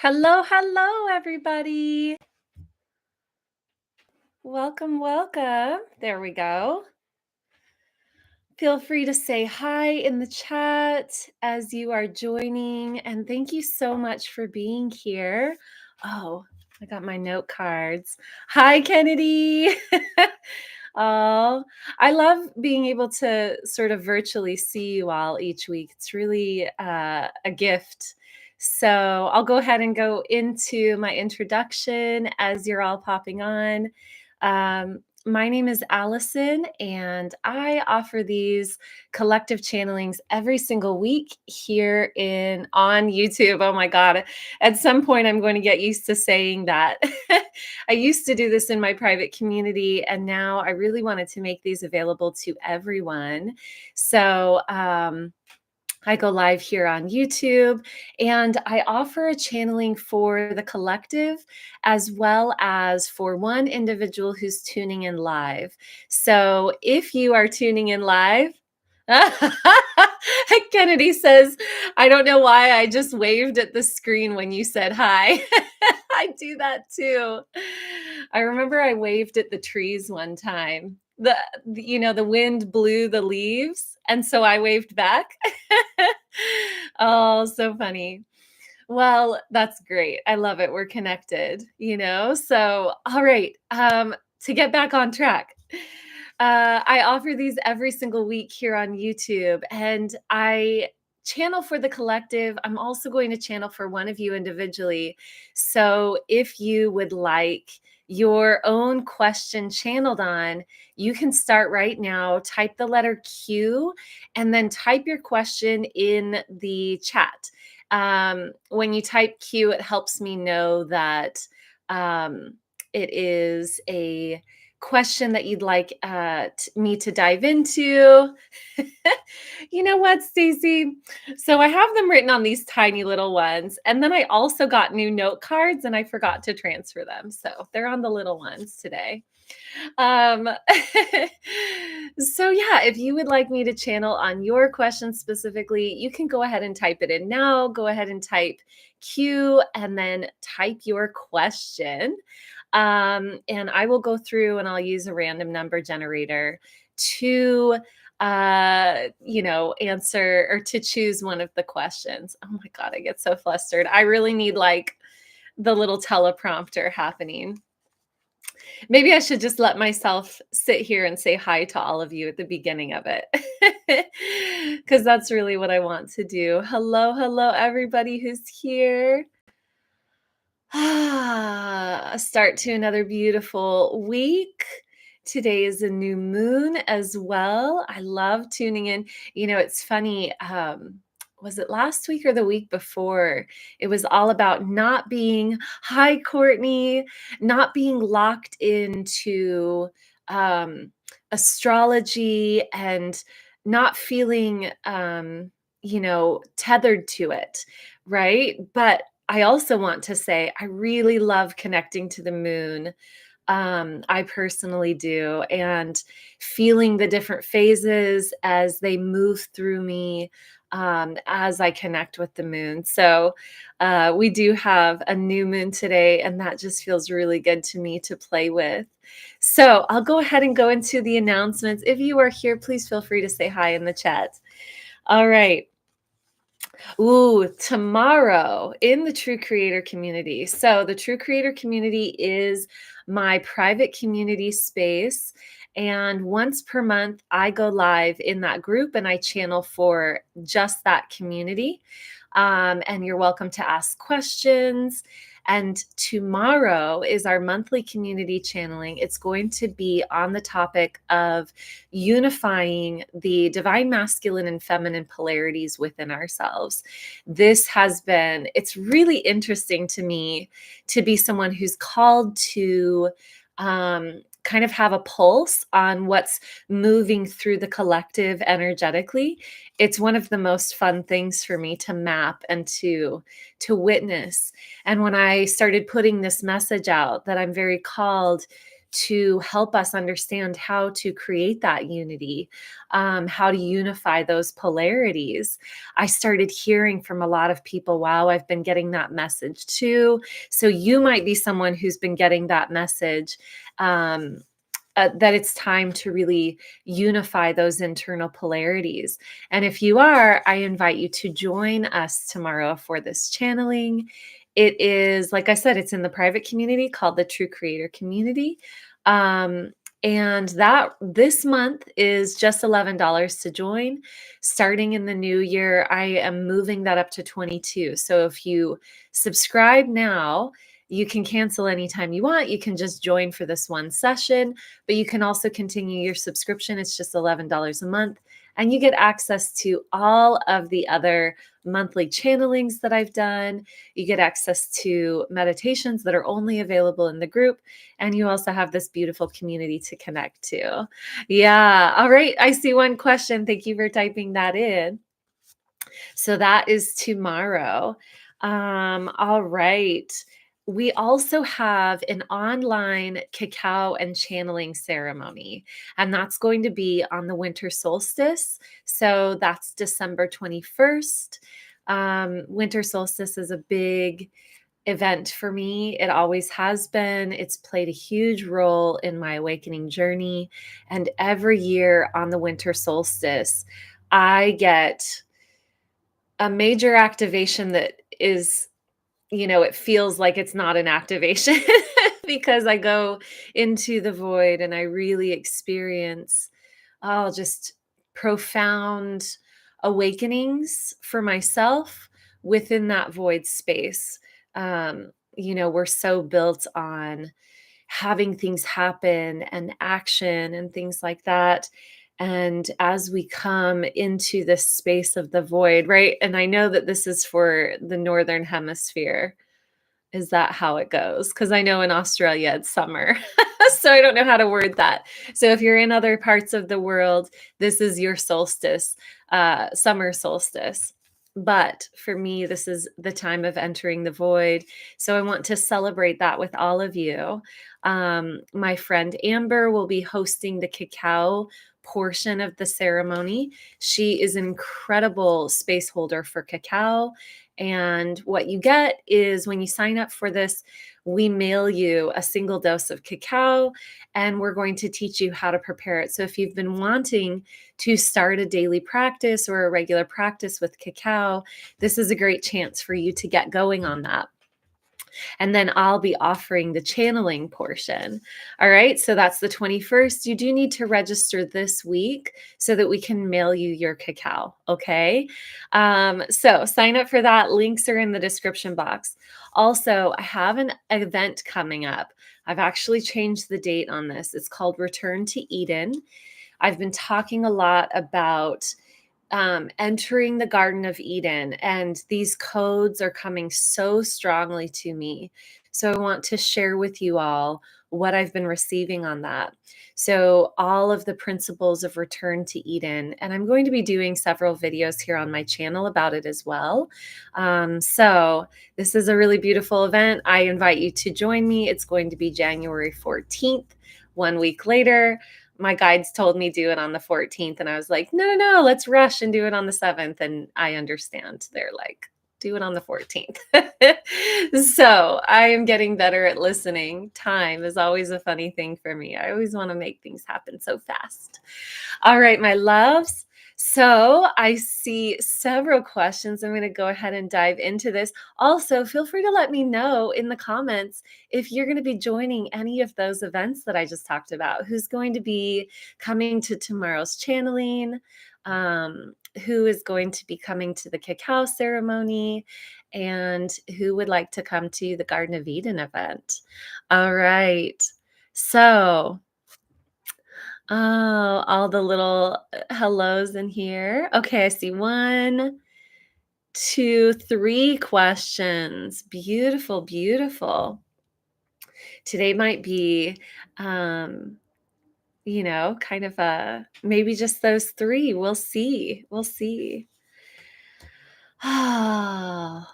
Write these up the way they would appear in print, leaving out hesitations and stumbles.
Hello, hello, everybody. Welcome, welcome. There we go. Feel free to say hi in the chat as you are joining. And thank you so much for being here. Oh, I got my note cards. Hi, Kennedy. Oh, I love being able to sort of virtually see you all each week. It's really a gift. So I'll go ahead and go into my introduction as you're all popping on. My name is Allison, and I offer these collective channelings every single week here in on YouTube. Oh my God. At some point, I'm going to get used to saying that. I used to do this in my private community, and now I really wanted to make these available to everyone. So, I go live here on YouTube, and I offer a channeling for the collective as well as for one individual who's tuning in live. So if you are tuning in live, Kennedy says, I don't know why I just waved at the screen when you said hi. I do that too. I remember I waved at the trees one time. The wind blew the leaves, and so I waved back. Oh, so funny. Well, that's great. I love it. We're connected. So, all right. To get back on track, I offer these every single week here on YouTube, and I channel for the collective. I'm also going to channel for one of you individually. So, if you would like your own question channeled on, you can start right now. Type the letter Q and then type your question in the chat. When you type Q, it helps me know that it is a question that you'd like me to dive into. You know what, Stacey? So I have them written on these tiny little ones. And then I also got new note cards and I forgot to transfer them. So they're on the little ones today. Um, so yeah, if you would like me to channel on your question specifically, you can go ahead and type it in now. Go ahead and type Q and then type your question. And I will go through and I'll use a random number generator to answer or to choose one of the questions. Oh my God, I get so flustered. I really need like the little teleprompter happening. Maybe I should just let myself sit here and say hi to all of you at the beginning of it. Because that's really what I want to do. Hello, hello, everybody who's here. A start to another beautiful week. Today is a new moon as well. I love tuning in. It's funny. Was it last week or the week before? It was all about not being, hi, Courtney, not being locked into astrology and not feeling, tethered to it. Right. But I also want to say I really love connecting to the moon. I personally do, and feeling the different phases as they move through me as I connect with the moon. So we do have a new moon today, and that just feels really good to me to play with. So I'll go ahead and go into the announcements. If you are here, please feel free to say hi in the chat. All right. Ooh, tomorrow in the True Creator community. So, the True Creator community is my private community space. And once per month, I go live in that group and I channel for just that community. And you're welcome to ask questions. And tomorrow is our monthly community channeling. It's going to be on the topic of unifying the divine masculine and feminine polarities within ourselves. It's really interesting to me to be someone who's called to kind of have a pulse on what's moving through the collective energetically. It's one of the most fun things for me to map and to witness. And when I started putting this message out that I'm very called to help us understand how to create that unity, how to unify those polarities. I started hearing from a lot of people, wow, I've been getting that message too. So you might be someone who's been getting that message. That it's time to really unify those internal polarities. And if you are, I invite you to join us tomorrow for this channeling. It is, like I said, it's in the private community called the True Creator Community. Um, and that this month is just $11 to join. Starting in the new year, I am moving that up to 22. So if you subscribe now, you can cancel anytime you want. You can just join for this one session, but you can also continue your subscription. It's just $11 a month. And you get access to all of the other monthly channelings that I've done. You get access to meditations that are only available in the group. And you also have this beautiful community to connect to. Yeah. All right. I see one question. Thank you for typing that in. So that is tomorrow. All right. We also have an online cacao and channeling ceremony, and that's going to be on the winter solstice. So that's December 21st. Winter solstice is a big event for me. It always has been. It's played a huge role in my awakening journey. And every year on the winter solstice, I get a major activation that is, it feels like it's not an activation because I go into the void and I really experience, just profound awakenings for myself within that void space. We're so built on having things happen and action and things like that. And as we come into this space of the void, right? And I know that this is for the Northern Hemisphere. Is that how it goes? Because I know in Australia it's summer. So I don't know how to word that. So if you're in other parts of the world, this is your solstice, summer solstice. But for me, this is the time of entering the void. So I want to celebrate that with all of you. My friend Amber will be hosting the cacao portion of the ceremony. She is an incredible space holder for cacao. And what you get is when you sign up for this, we mail you a single dose of cacao, and we're going to teach you how to prepare it. So if you've been wanting to start a daily practice or a regular practice with cacao, this is a great chance for you to get going on that. And then I'll be offering the channeling portion. All right. So that's the 21st. You do need to register this week so that we can mail you your cacao. Okay. So sign up for that. Links are in the description box. Also, I have an event coming up. I've actually changed the date on this. It's called Return to Eden. I've been talking a lot about entering the Garden of Eden, and these codes are coming so strongly to me. So I want to share with you all what I've been receiving on that. So all of the principles of Return to Eden, and I'm going to be doing several videos here on my channel about it as well. So this is a really beautiful event. I invite you to join me. It's going to be January 14th, 1 week later. My guides told me do it on the 14th, and I was like, no, let's rush and do it on the 7th. And I understand. They're like, do it on the 14th. So I am getting better at listening. Time is always a funny thing for me. I always want to make things happen so fast. All right, my loves. So I see several questions. I'm going to go ahead and dive into this. Also, feel free to let me know in the comments if you're going to be joining any of those events that I just talked about. Who's going to be coming to tomorrow's channeling? Who is going to be coming to the cacao ceremony? And who would like to come to the Garden of Eden event? All right. So all the little hellos in here. Okay, I see 1, 2, 3 questions. Beautiful, beautiful. Today might be, kind of maybe just those 3. We'll see. We'll see. Ah,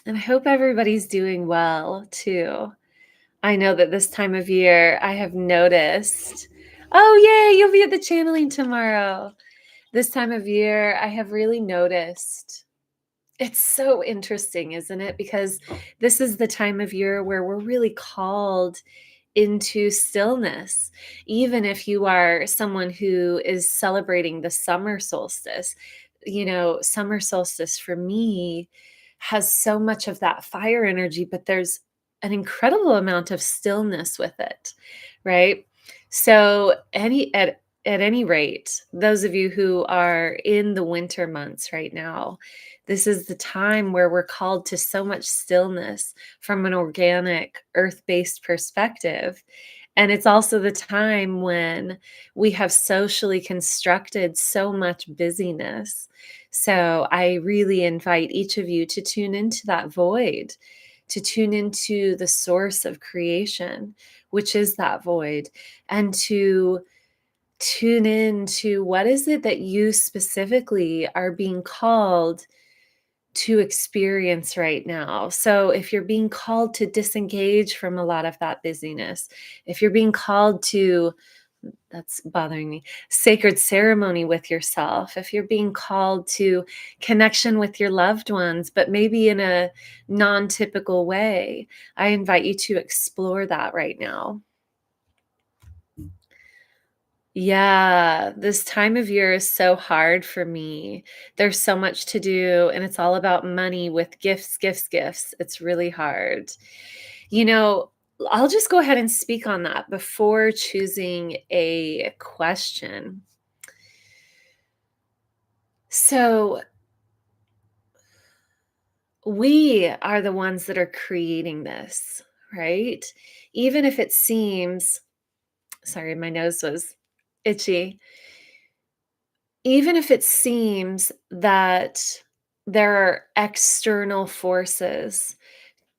and I hope everybody's doing well too. I know that this time of year I have noticed. Oh, yay, you'll be at the channeling tomorrow. This time of year I have really noticed. It's so interesting, isn't it? Because this is the time of year where we're really called into stillness. Even if you are someone who is celebrating the summer solstice, summer solstice for me has so much of that fire energy, but there's an incredible amount of stillness with it, right? So at any rate, those of you who are in the winter months right now, this is the time where we're called to so much stillness from an organic, earth based perspective. And it's also the time when we have socially constructed so much busyness. So I really invite each of you to tune into that void, to tune into the source of creation, which is that void, and to tune in to what is it that you specifically are being called to experience right now. So, if you're being called to disengage from a lot of that busyness, if you're being called to, that's bothering me, sacred ceremony with yourself, if you're being called to connection with your loved ones, but maybe in a non typical way, I invite you to explore that right now. Yeah, this time of year is so hard for me. There's so much to do, and it's all about money with gifts, gifts, gifts. It's really hard. You know, I'll just go ahead and speak on that before choosing a question. So, we are the ones that are creating this, right? Even if it seems, sorry, my nose was itchy. Even if it seems that there are external forces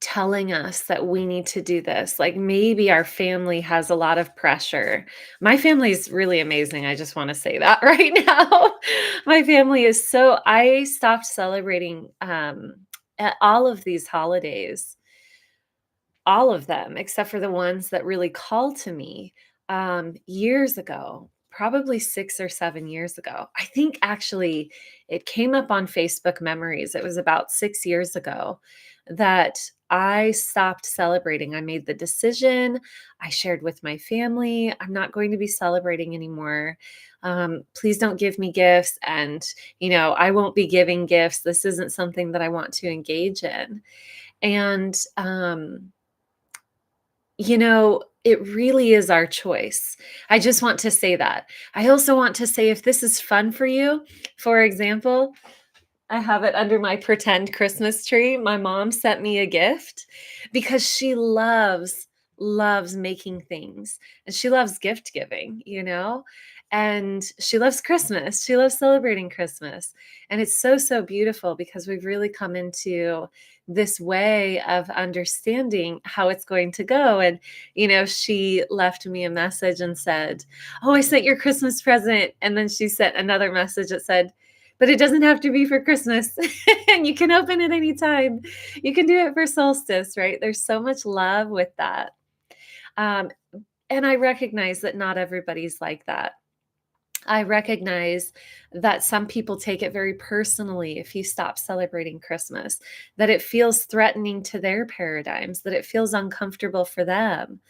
telling us that we need to do this, like maybe our family has a lot of pressure. My family is really amazing. I just want to say that right now. My family is so, I stopped celebrating at all of these holidays, all of them, except for the ones that really call to me, years ago, probably 6 or 7 years ago. I think actually it came up on Facebook Memories. It was about 6 years ago that I stopped celebrating. I made the decision. I shared with my family, I'm not going to be celebrating anymore. Please don't give me gifts. And, I won't be giving gifts. This isn't something that I want to engage in. And, it really is our choice. I just want to say that. I also want to say if this is fun for you, for example, I have it under my pretend Christmas tree. My mom sent me a gift because she loves making things, and she loves gift giving. And she loves Christmas. She loves celebrating Christmas. And it's so, so beautiful because we've really come into this way of understanding how it's going to go. And, she left me a message and said, "Oh, I sent your Christmas present." And then she sent another message that said, "But it doesn't have to be for Christmas, and you can open it anytime. You can do it for solstice," right? There's so much love with that. Um, and I recognize that not everybody's like that. I recognize that some people take it very personally if you stop celebrating Christmas, that it feels threatening to their paradigms, that it feels uncomfortable for them.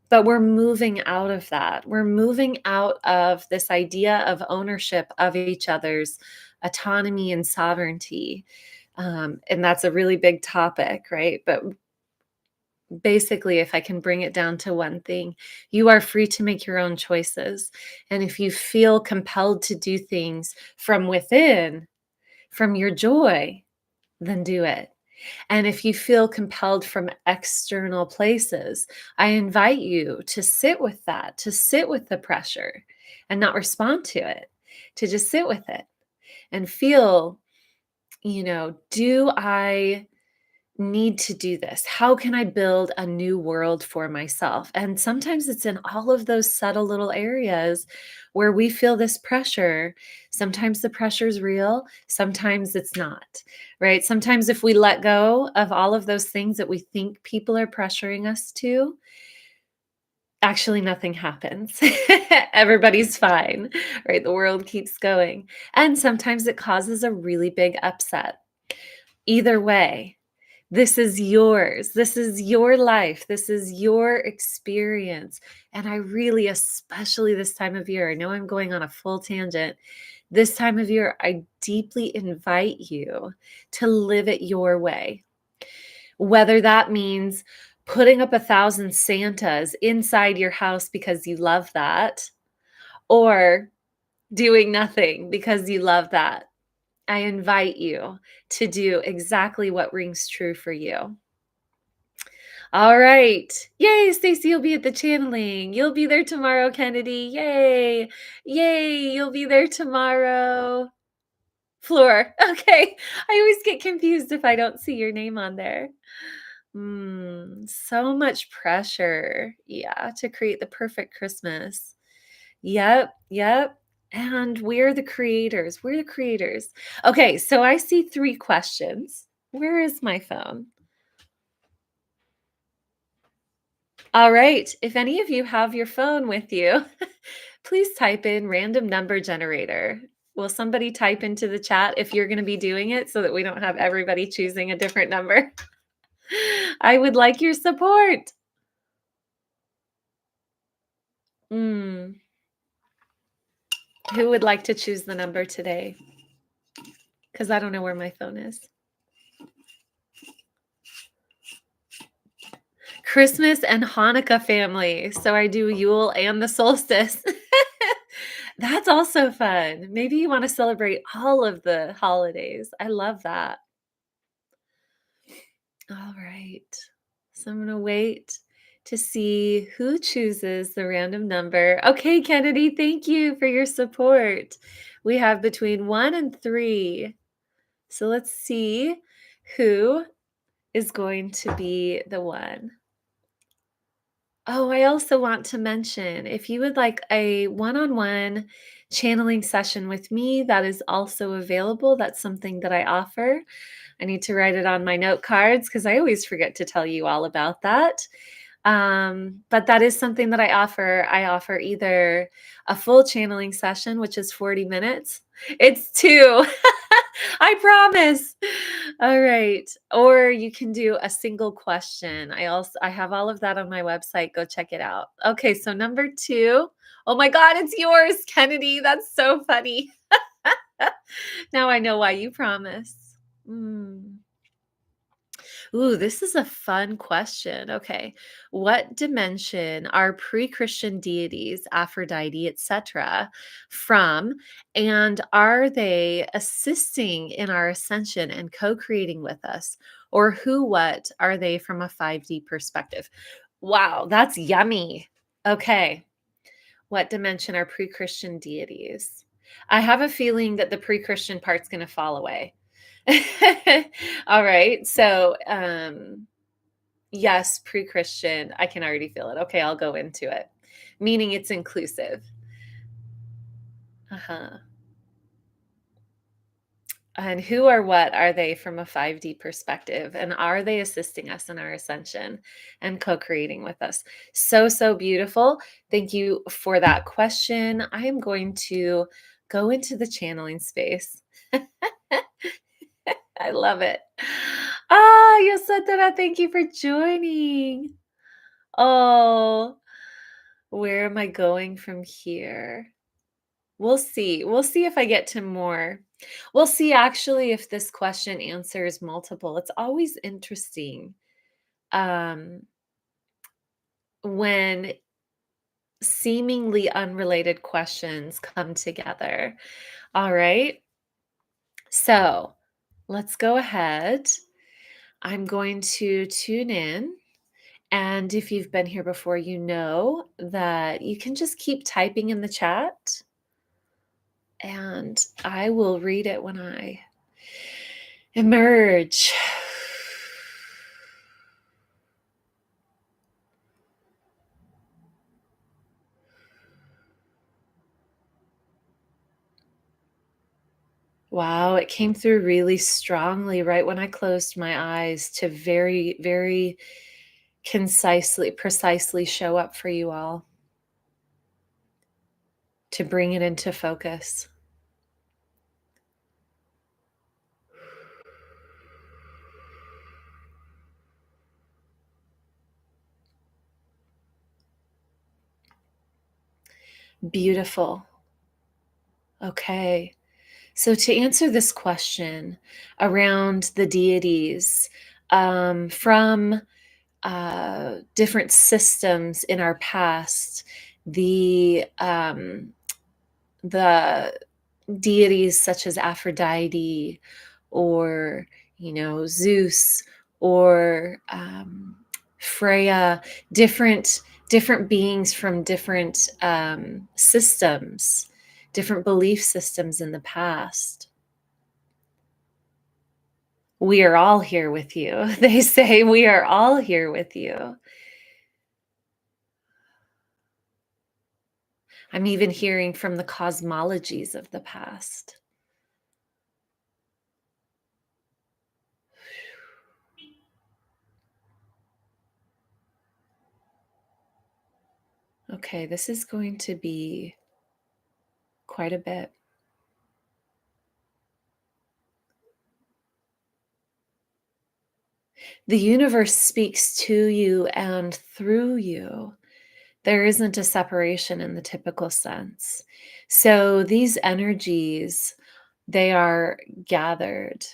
But we're moving out of that. We're moving out of this idea of ownership of each other's autonomy and sovereignty. And that's a really big topic, right? But basically, if I can bring it down to one thing, you are free to make your own choices. And if you feel compelled to do things from within, from your joy, then do it. And if you feel compelled from external places, I invite you to sit with that, to sit with the pressure and not respond to it, to just sit with it and feel, do I need to do this? How can I build a new world for myself? And sometimes it's in all of those subtle little areas where we feel this pressure. Sometimes the pressure is real, sometimes it's not, right? Sometimes if we let go of all of those things that we think people are pressuring us to, actually nothing happens. Everybody's fine, right? The world keeps going. And sometimes it causes a really big upset. Either way, this is yours. This is your life. This is your experience. And I really, especially this time of year, I know I'm going on a full tangent. This time of year, I deeply invite you to live it your way. Whether that means putting up 1,000 Santas inside your house because you love that, or doing nothing because you love that. I invite you to do exactly what rings true for you. All right. Yay, Stacey, you'll be at the channeling. You'll be there tomorrow, Kennedy. Yay. Yay, you'll be there tomorrow. Floor. Okay. I always get confused if I don't see your name on there. So much pressure. Yeah, to create the perfect Christmas. Yep, yep. And we're the creators. We're the creators. Okay, so I see 3 questions. Where is my phone? All right. If any of you have your phone with you, please type in random number generator. Will somebody type into the chat if you're going to be doing it so that we don't have everybody choosing a different number? I would like your support. Mm. Who would like to choose the number today? Because I don't know where my phone is. Christmas and Hanukkah family. So I do Yule and the solstice. That's also fun. Maybe you want to celebrate all of the holidays. I love that. All right. So I'm going to wait to see who chooses the random number. Okay, Kennedy, thank you for your support. We have between 1 and 3. So let's see who is going to be the one. Oh, I also want to mention if you would like a one-on-one channeling session with me, that is also available. That's something that I offer. I need to write it on my note cards because I always forget to tell you all about that. But that is something that I offer. I offer either a full channeling session, which is 40 minutes. It's 2. I promise. All right. Or you can do a single question. I have all of that on my website. Go check it out. Okay, so number 2. Oh my God, it's yours, Kennedy. That's so funny. Now I know why you promise. Mm. Ooh, this is a fun question. Okay. What dimension are pre-Christian deities, Aphrodite, etc., from? And are they assisting in our ascension and co-creating with us? Or who, what are they from a 5D perspective? Wow, that's yummy. Okay. What dimension are pre-Christian deities? I have a feeling that the pre-Christian part's going to fall away. All right. So, yes, pre-Christian. I can already feel it. Okay, I'll go into it. Meaning it's inclusive. Uh-huh. And who or what are they from a 5D perspective? And are they assisting us in our ascension and co-creating with us? So, so beautiful. Thank you for that question. I am going to go into the channeling space. I love it. Ah, Yosatara, thank you for joining. Oh, where am I going from here? We'll see. We'll see if I get to more. We'll see actually if this question answers multiple. It's always interesting when seemingly unrelated questions come together. All right. So let's go ahead. I'm going to tune in. And if you've been here before, you know that you can just keep typing in the chat and I will read it when I emerge. Wow, it came through really strongly right when I closed my eyes to very, very precisely show up for you all, to bring it into focus. Beautiful. Okay. So, to answer this question around the deities, from different systems in our past, the deities such as Aphrodite or, Zeus or Freya, different beings from different systems, different belief systems in the past. We are all here with you. They say we are all here with you. I'm even hearing from the cosmologies of the past. Okay, this is going to be quite a bit. The universe speaks to you and through you. There isn't a separation in the typical sense. So these energies, they are gathered.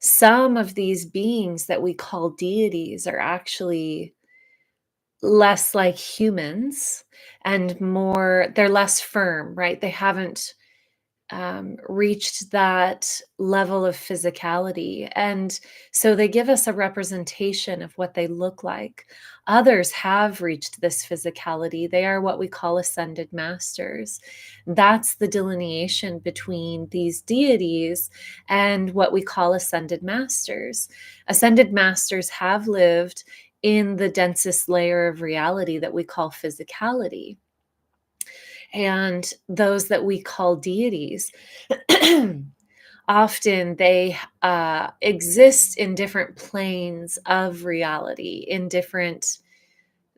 Some of these beings that we call deities are actually less like humans and they're less firm, right? They haven't reached that level of physicality. And so they give us a representation of what they look like. Others have reached this physicality. They are what we call ascended masters. That's the delineation between these deities and what we call ascended masters. Ascended masters have lived in the densest layer of reality that we call physicality. And those that we call deities, often they exist in different planes of reality,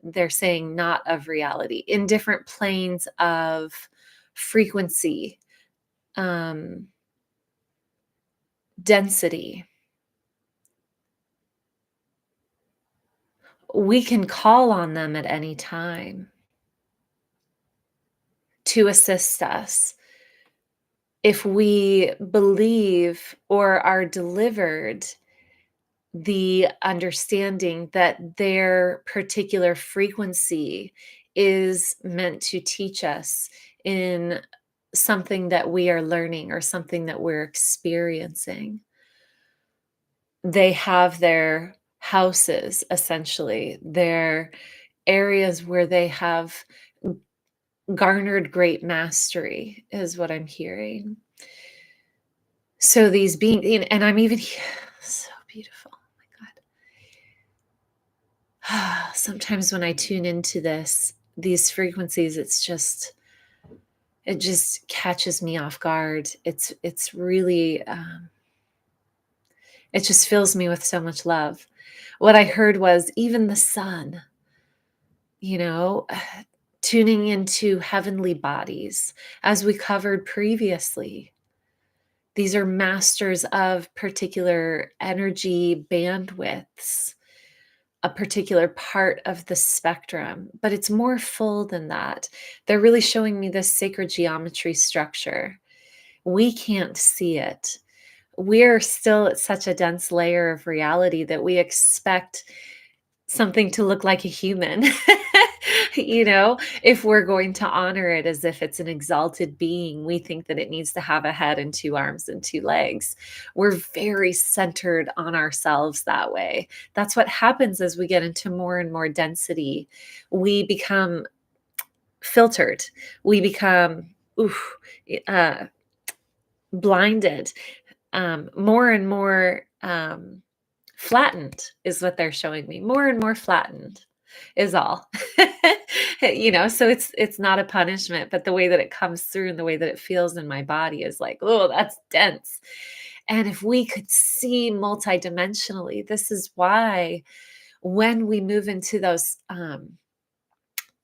they're saying not of reality, in different planes of frequency, um, density. We can call on them at any time to assist us. If we believe or are delivered the understanding that their particular frequency is meant to teach us in something that we are learning or something that we're experiencing. They have their houses, essentially, their areas where they have garnered great mastery, is what I'm hearing. So these beings, and I'm even so beautiful. Oh my God. Sometimes when I tune into these frequencies, it just catches me off guard. It's really, it just fills me with so much love. What I heard was even the sun, you know, tuning into heavenly bodies, as we covered previously. These are masters of particular energy bandwidths, a particular part of the spectrum, but it's more full than that. They're really showing me this sacred geometry structure. We can't see it. We're still at such a dense layer of reality that we expect something to look like a human. If we're going to honor it as if it's an exalted being, we think that it needs to have a head and two arms and two legs. We're very centered on ourselves that way. That's what happens as we get into more and more density. We become filtered. We become uh, blinded, more and more flattened is what they're showing me. More and more flattened is all. So it's not a punishment, but the way that it comes through and the way that it feels in my body is like, oh, that's dense. And if we could see multidimensionally, this is why when we move into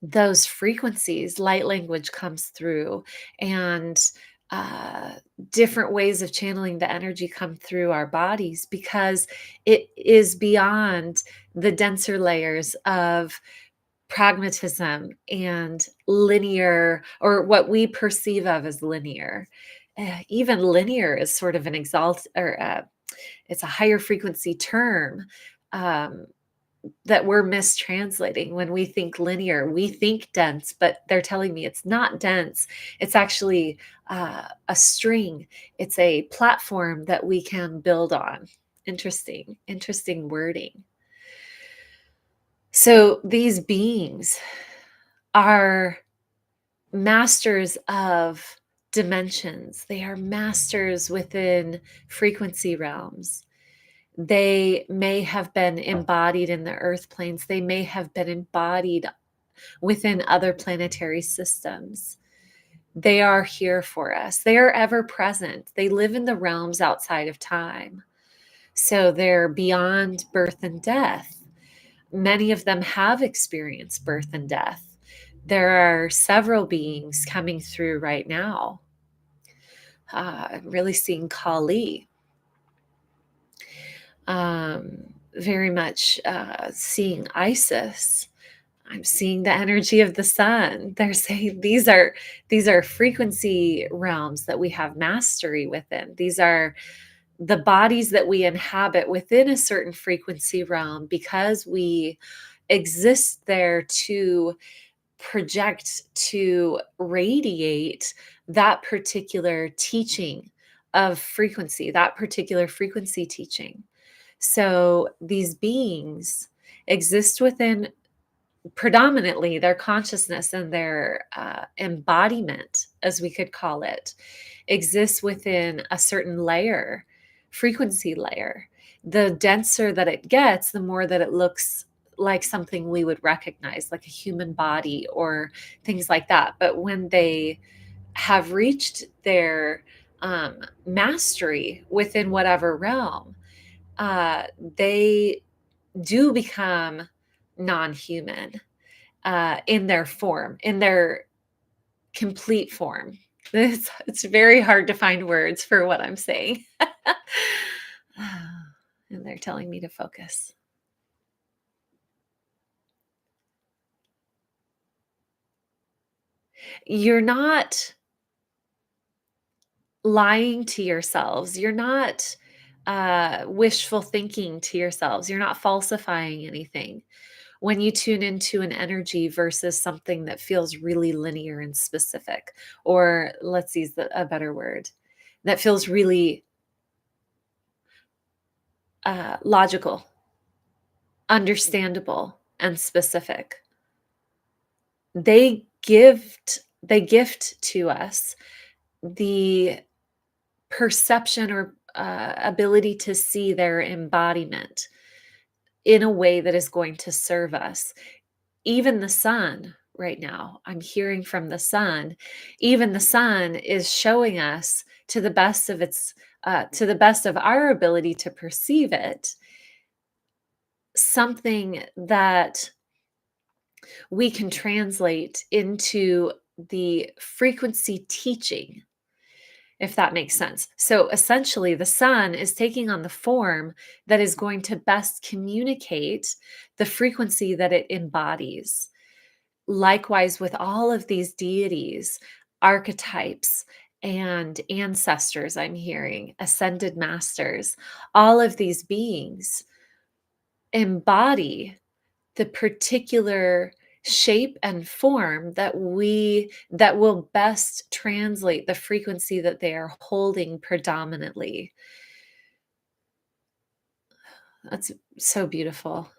those frequencies, light language comes through, and uh, different ways of channeling the energy come through our bodies because it is beyond the denser layers of pragmatism and linear, or what we perceive of as linear. Even linear is sort of an exalt, or it's a higher frequency term. Um, that we're mistranslating. When we think linear, we think dense, but they're telling me it's not dense. It's actually a string, it's a platform that we can build on. Interesting wording. So these beings are masters of dimensions, they are masters within frequency realms. They may have been embodied in the earth planes. They may have been embodied within other planetary systems. They are here for us. They are ever present. They live in the realms outside of time. So they're beyond birth and death. Many of them have experienced birth and death. There are several beings coming through right now. I'm really seeing Kali. Very much seeing Isis. I'm seeing the energy of the sun. They're saying these are frequency realms that we have mastery within. These are the bodies that we inhabit within a certain frequency realm because we exist there to project, to radiate that particular teaching of frequency, that particular frequency teaching. So these beings exist within predominantly their consciousness, and their embodiment, as we could call it, exists within a certain layer, frequency layer. The denser that it gets, the more that it looks like something we would recognize, like a human body or things like that. But when they have reached their mastery within whatever realm, they do become non-human in their form, in their complete form. It's very hard to find words for what I'm saying. And they're telling me to focus. You're not lying to yourselves. You're not wishful thinking to yourselves. You're not falsifying anything when you tune into an energy versus something that feels really linear and specific, or let's use a better word, that feels really logical, understandable, and specific. They gift to us the perception, or ability to see their embodiment in a way that is going to serve us. Even the sun right now, I'm hearing from the sun, even the sun is showing us, to the best of our ability to perceive it, something that we can translate into the frequency teaching, if that makes sense. So essentially, the sun is taking on the form that is going to best communicate the frequency that it embodies. Likewise, with all of these deities, archetypes, and ancestors, I'm hearing ascended masters, all of these beings embody the particular shape and form that will best translate the frequency that they are holding predominantly. That's so beautiful.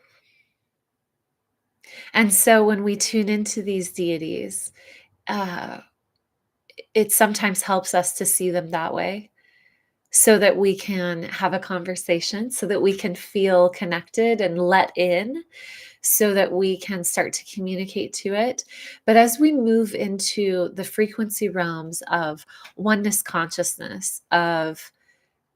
And so when we tune into these deities, uh, it sometimes helps us to see them that way, so that we can have a conversation, so that we can feel connected and let in, so that we can start to communicate to it. But as we move into the frequency realms of oneness consciousness, of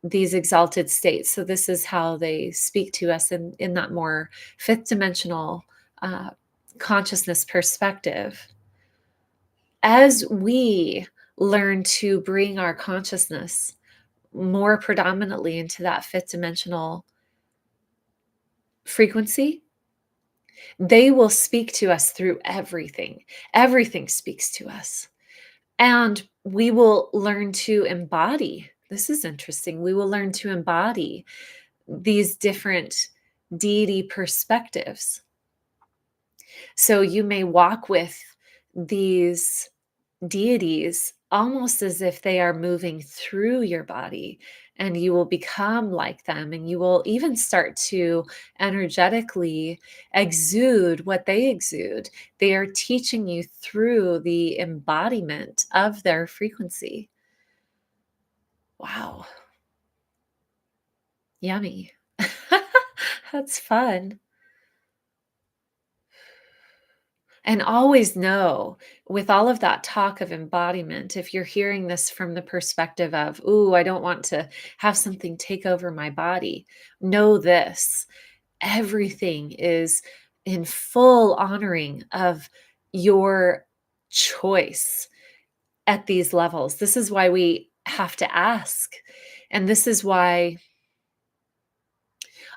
these exalted states, so this is how they speak to us in that more fifth dimensional uh, consciousness perspective. As we learn to bring our consciousness more predominantly into that fifth dimensional frequency, they will speak to us through everything. Everything speaks to us. And we will learn to embody. This is interesting. We will learn to embody these different deity perspectives. So you may walk with these deities almost as if they are moving through your body, and you will become like them, and you will even start to energetically exude what they exude. They are teaching you through the embodiment of their frequency. Wow. Yummy. That's fun. And always know, with all of that talk of embodiment, if you're hearing this from the perspective of, ooh, I don't want to have something take over my body, know this: everything is in full honoring of your choice at these levels. This is why we have to ask. And this is why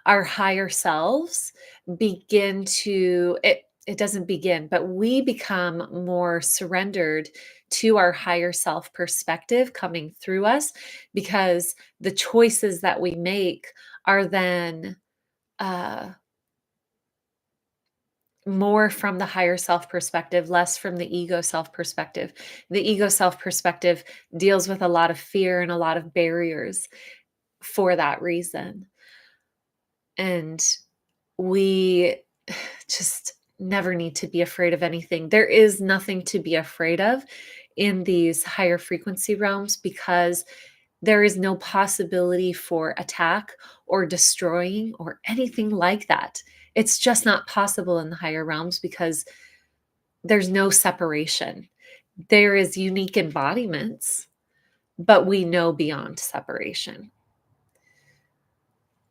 our higher selves begin to it doesn't begin, but we become more surrendered to our higher self perspective coming through us, because the choices that we make are then uh, more from the higher self perspective, less from the ego self perspective. The ego self perspective deals with a lot of fear and a lot of barriers for that reason. And we just never need to be afraid of anything. There is nothing to be afraid of in these higher frequency realms, because there is no possibility for attack or destroying or anything like that. It's just not possible in the higher realms, because there's no separation. There is unique embodiments, but we know beyond separation.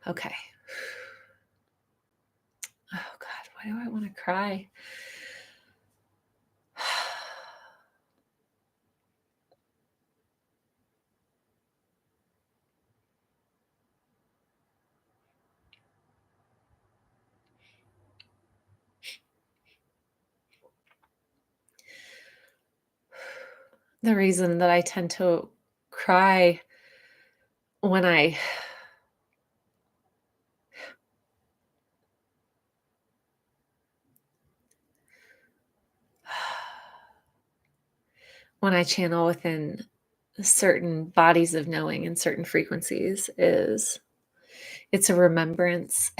Okay. Oh God, why do I want to cry? The reason that I tend to cry when I when I channel within certain bodies of knowing and certain frequencies is it's a remembrance.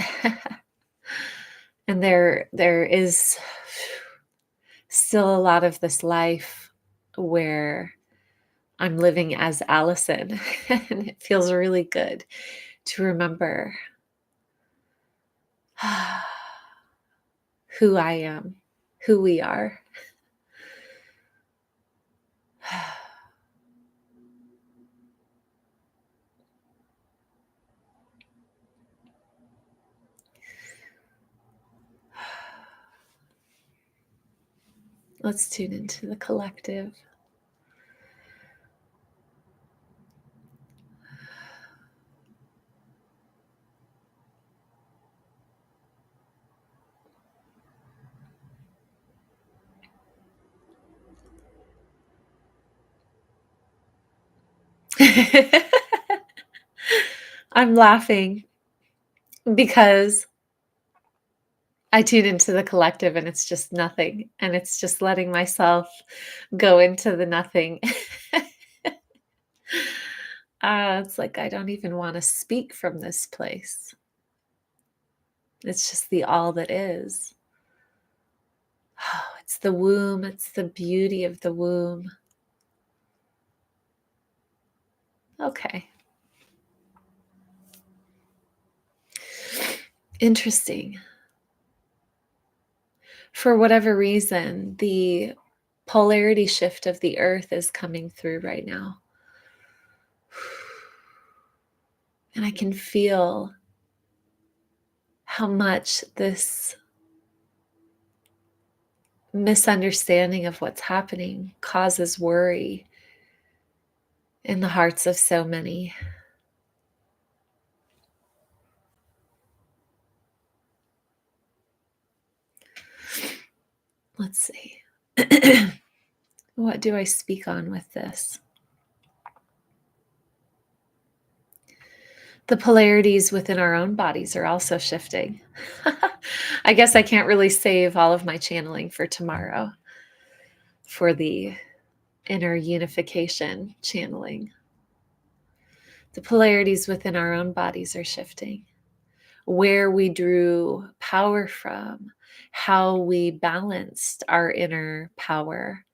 And there is still a lot of this life where I'm living as Allison, and it feels really good to remember who I am, who we are. Let's tune into the collective. I'm laughing because I tune into the collective and it's just nothing. And it's just letting myself go into the nothing. It's like I don't even want to speak from this place. It's just the all that is. Oh, it's the womb. It's the beauty of the womb. Okay. Interesting. For whatever reason, the polarity shift of the earth is coming through right now. And I can feel how much this misunderstanding of what's happening causes worry in the hearts of so many. Let's see. What do I speak on with this? The polarities within our own bodies are also shifting. I guess I can't really save all of my channeling for tomorrow for the inner unification channeling. The polarities within our own bodies are shifting. Where we drew power from, how we balanced our inner power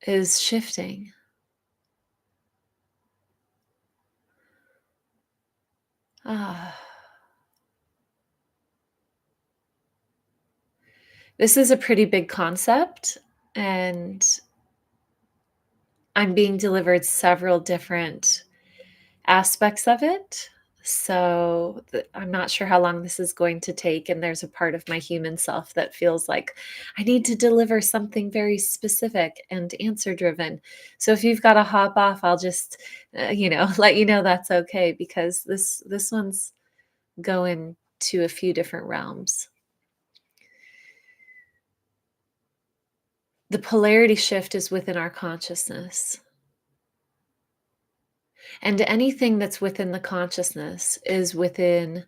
is shifting. Ah. This is a pretty big concept, and I'm being delivered several different aspects of it. So I'm not sure how long this is going to take. And there's a part of my human self that feels like I need to deliver something very specific and answer driven. So if you've got to hop off, I'll just, let you know that's okay because this one's going to a few different realms. The polarity shift is within our consciousness. And anything that's within the consciousness is within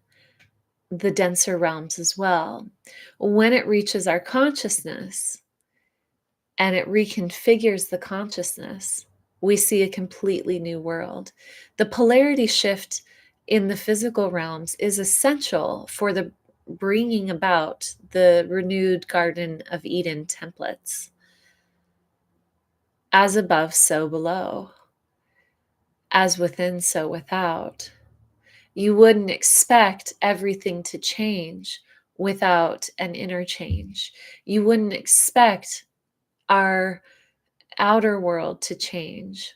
the denser realms as well. When it reaches our consciousness and it reconfigures the consciousness, we see a completely new world. The polarity shift in the physical realms is essential for the bringing about the renewed Garden of Eden templates. As above, so below. As within, so without. You wouldn't expect everything to change without an inner change. You wouldn't expect our outer world to change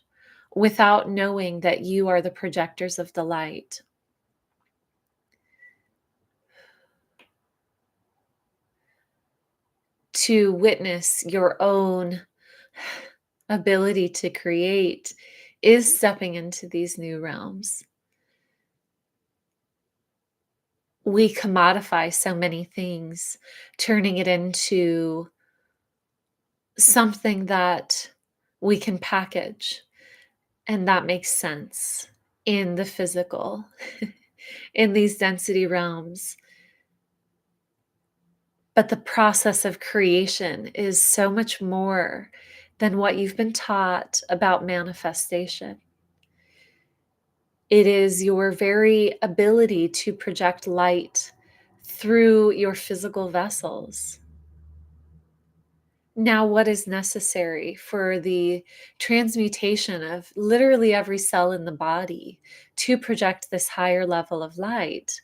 without knowing that you are the projectors of the light. To witness your own ability to create is stepping into these new realms. We commodify so many things, turning it into something that we can package, and that makes sense in the physical, in these density realms. But the process of creation is so much more than what you've been taught about manifestation. It is your very ability to project light through your physical vessels. Now, what is necessary for the transmutation of literally every cell in the body to project this higher level of light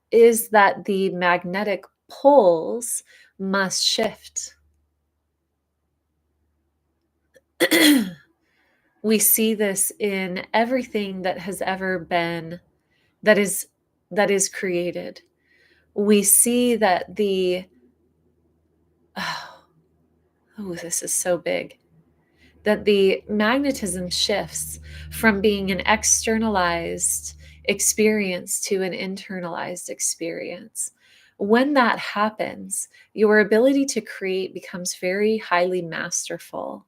is that the magnetic poles must shift. We see this in everything that has ever been that is created. We see that this is so big. That the magnetism shifts from being an externalized experience to an internalized experience. When that happens, your ability to create becomes very highly masterful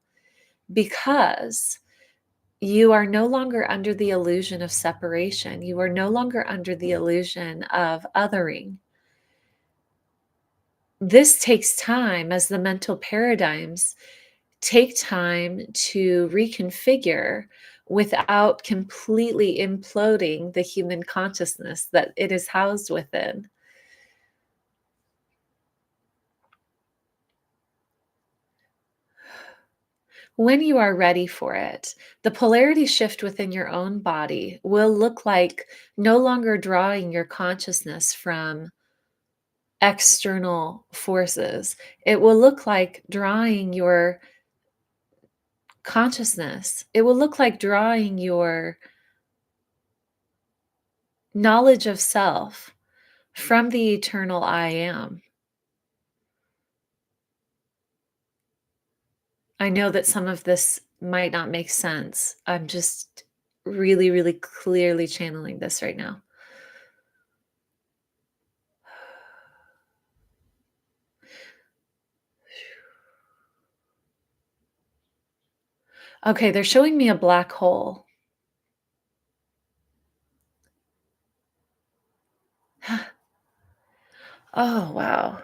because you are no longer under the illusion of separation. You are no longer under the illusion of othering. This takes time as the mental paradigms take time to reconfigure without completely imploding the human consciousness that it is housed within. When you are ready for it, the polarity shift within your own body will look like no longer drawing your consciousness from external forces. It will look like drawing your consciousness. It will look like drawing your knowledge of self from the eternal I am. I know that some of this might not make sense. I'm just really, really clearly channeling this right now. Okay, they're showing me a black hole. Oh, wow.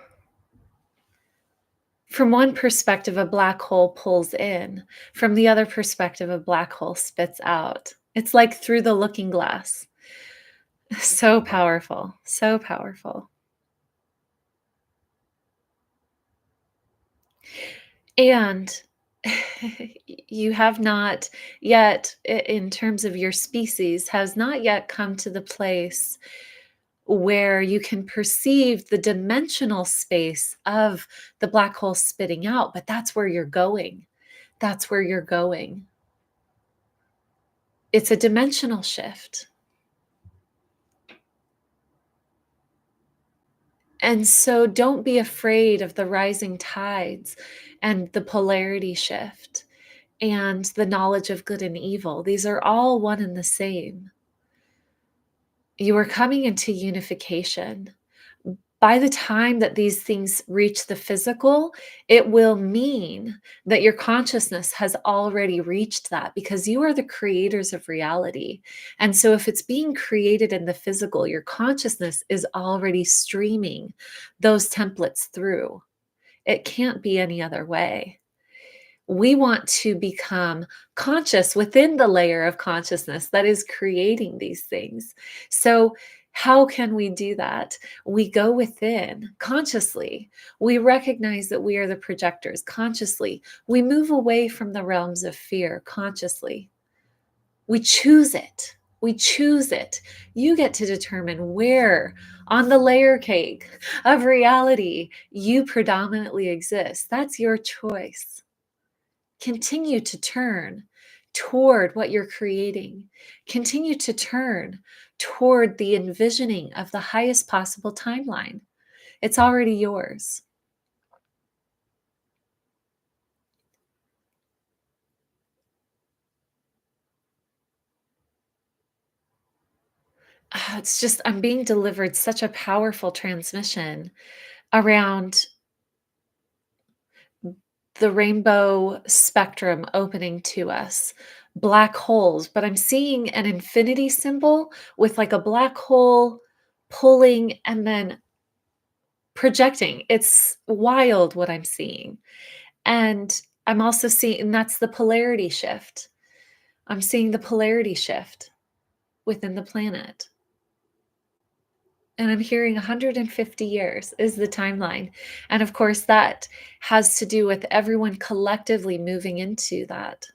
From one perspective, a black hole pulls in. From the other perspective, a black hole spits out. It's like through the looking glass. So powerful. So powerful. And you have not yet, in terms of your species, has not yet come to the place where you can perceive the dimensional space of the black hole spitting out, but that's where you're going. That's where you're going. It's a dimensional shift. And so don't be afraid of the rising tides and the polarity shift and the knowledge of good and evil. These are all one and the same. You are coming into unification. By the time that these things reach the physical, it will mean that your consciousness has already reached that because you are the creators of reality. And so, if it's being created in the physical, your consciousness is already streaming those templates through. It can't be any other way. We want to become conscious within the layer of consciousness that is creating these things. So, how can we do that? We go within consciously. We recognize that we are the projectors consciously. We move away from the realms of fear consciously. We choose it. We choose it. You get to determine where on the layer cake of reality you predominantly exist. That's your choice. Continue to turn toward what you're creating. Continue to turn toward the envisioning of the highest possible timeline. It's already yours. It's just, I'm being delivered such a powerful transmission around the rainbow spectrum opening to us, black holes, but I'm seeing an infinity symbol with like a black hole pulling and then projecting. It's wild what I'm seeing. And I'm also seeing, and that's the polarity shift. I'm seeing the polarity shift within the planet. And I'm hearing 150 years is the timeline. And of course, that has to do with everyone collectively moving into that.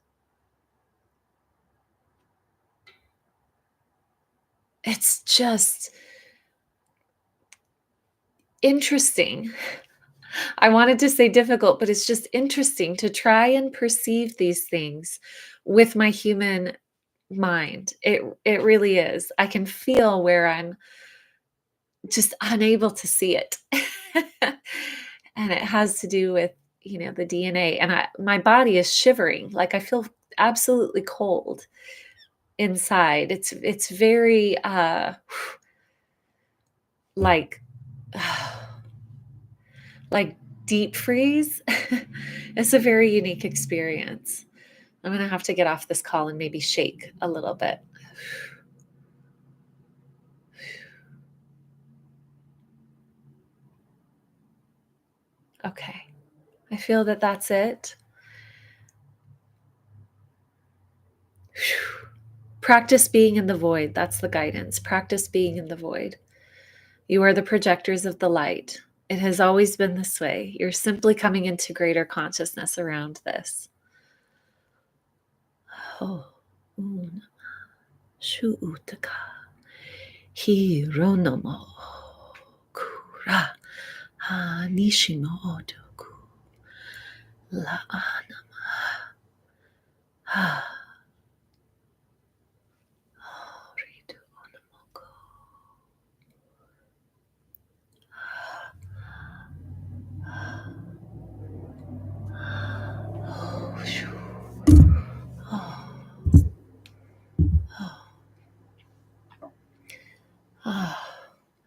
It's just interesting. I wanted to say difficult, but it's just interesting to try and perceive these things with my human mind. It really is. I can feel where I'm just unable to see it. And it has to do with, the DNA, and my body is shivering. Like I feel absolutely cold inside. It's very like like deep freeze. It's a very unique experience. I'm going to have to get off this call and maybe shake a little bit. Okay. I feel that that's it. Practice being in the void. That's the guidance. Practice being in the void. You are the projectors of the light. It has always been this way. You're simply coming into greater consciousness around this. Oh, un shu utaka hironomo kura Nishimo otoku. La anama. Ritu onamoko. Oh, shoo. Oh, oh, oh.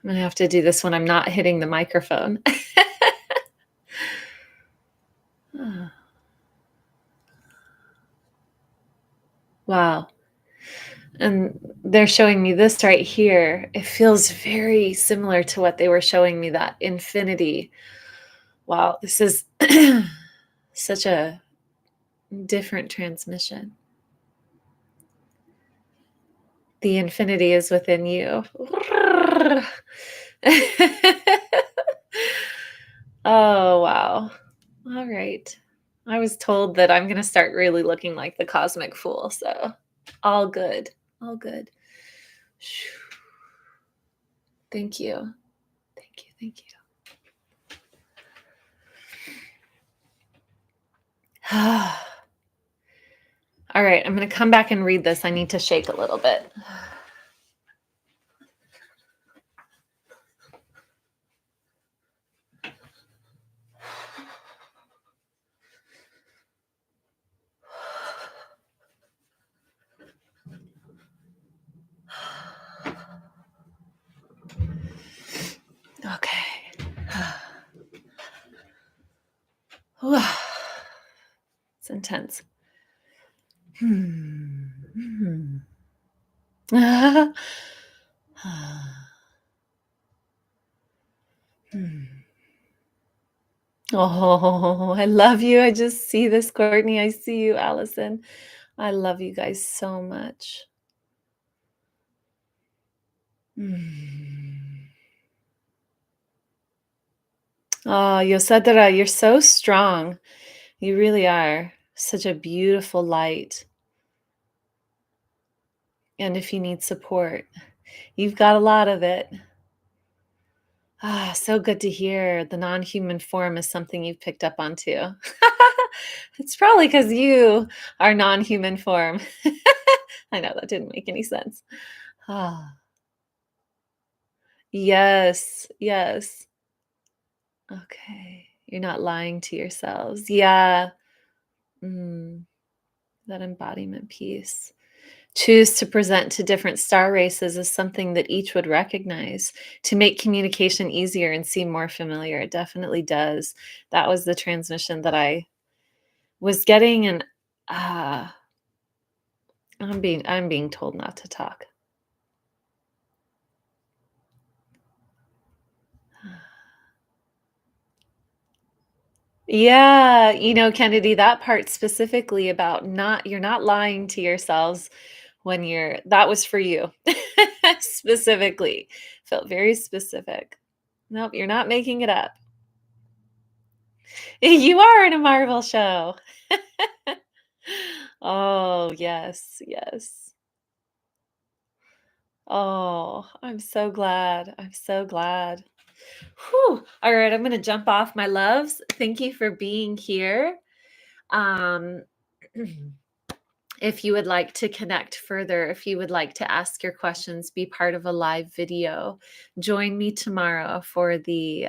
I'm gonna have to do this when I'm not hitting the microphone. Wow. And they're showing me this right here. It feels very similar to what they were showing me, that infinity. Wow, this is such a different transmission. The infinity is within you. Oh, wow. All right. I was told that I'm going to start really looking like the cosmic fool. So, all good. All good. Thank you. Thank you. Thank you. All right. I'm going to come back and read this. I need to shake a little bit. Okay. It's intense. Oh, I love you. I just see this, Courtney. I see you, Allison. I love you guys so much. Oh, Yosadara, you're so strong. You really are. Such a beautiful light. And if you need support, you've got a lot of it. So good to hear. The non-human form is something you've picked up on too. It's probably because you are non-human form. I know that didn't make any sense. Ah, yes, yes. Okay. You're not lying to yourselves. Yeah. Mm, that embodiment piece. Choose to present to different star races as something that each would recognize to make communication easier and seem more familiar. It definitely does. That was the transmission that I was getting, and uh, I'm being told not to talk. Yeah, Kennedy, that part specifically about you're not lying to yourselves when that was for you. Specifically. Felt very specific. Nope, you're not making it up. You are in a Marvel show. Oh, yes, yes. Oh, I'm so glad. I'm so glad. Whew. All right, I'm going to jump off, my loves. Thank you for being here. Um, if you would like to connect further, if you would like to ask your questions, be part of a live video, join me tomorrow for the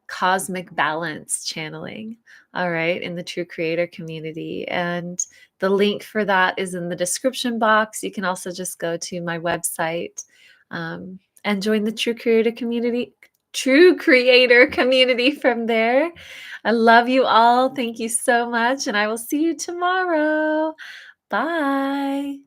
cosmic balance channeling, all right, in the True Creator community. And the link for that is in the description box. You can also just go to my website and join the True Creator community from there. I love you all. Thank you so much. And I will see you tomorrow. Bye.